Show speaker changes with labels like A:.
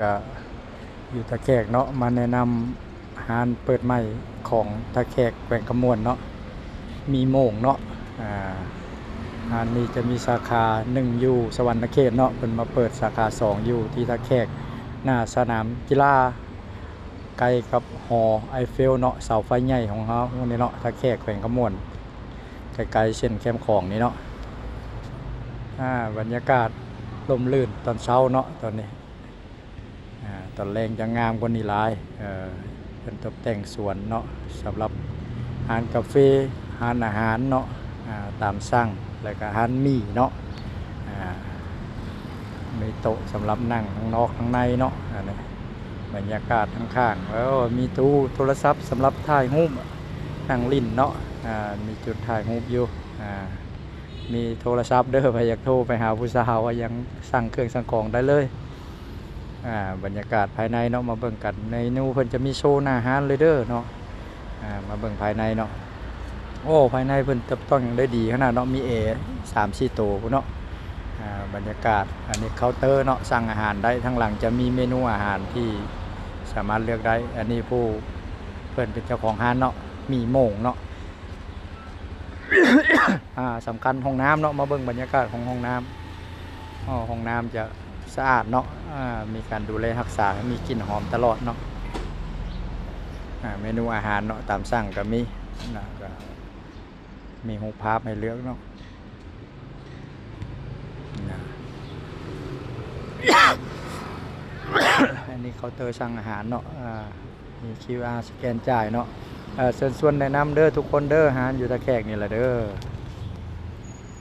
A: ก็อยู่ตะแคกเนาะมาแนะนำร้านเปิดใหม่ของตะแคกแขวงกำมวนเนาะมีโมงเนาะอ่าร้านนี้จะมีสาขา1อยู่สวรรณเขตเนาะเพิ่นมาเปิดสาขา2อยู่ที่ตะแคกหน้าสนามกีฬาใกล้กับหอไอเฟลเนาะเสาไฟใหญ่ของเฮานี่เนาะตะแคกแขวงกำมวนใกล้ๆเส้นแคมของนี่เนาะบรรยากาศลมลื่นตอนเช้าเนาะตอนนี้ตอนแรงจะงามกว่านี้หลายเป็นตกแต่งสวนเนาะสำหรับร้านกาแฟร้านอาหารเนาะตามสั่งแล้วก็ร้านหมี่เนาะมีโต๊ะสำหรับนั่งข้างนอกข้างในเนาะนี่บรรยากาศข้างๆแล้วมีตู้โทรศัพท์สำหรับถ่ายรูปนั่งลิ้นเนาะมีจุดถ่ายรูปอยู่มีโทรศัพท์เด้อไปอยากโทรไปหาผู้สาวว่ายังสั่งเครื่องสั่งของได้เลยบรรยากาศภายในเนาะมาเบิ่งกันในนูเพิ่นจะมีโชว์หน้าร้านเลยเด้อเนาะมาเบิ่งภายในเนาะโอ้ภายในเพิ่นจับต้องได้ดีขนาดเนาะมี3-4 ตัวพุ่นเนาะบรรยากาศอันนี้เคาน์เตอร์เนาะสั่งอาหารได้ทั้งหลังจะมีเมนูอาหารที่สามารถเลือกได้อันนี้ผู้เพิ่นเป็นเจ้าของร้านเนาะมีโมงเนาะ สำคัญห้องน้ำเนาะมาเบิ่งบรรยากาศของห้องน้ำห้องน้ำจะสะอาดเนาะมีการดูแลรักษามีกลิ่นหอมตลอดเนาะเมนูอาหารเนาะตามสั่งก็มีนะก็มีรูปภาพให้เลือกเนาะอันนี้เคาน์เตอร์สั่งอาหารเนาะมี QR สแกนจ่ายเนาะเชิญชวนแนะนำเด้อทุกคนเด้ออาหารอยู่ตะแคกนี่แหละเด้อ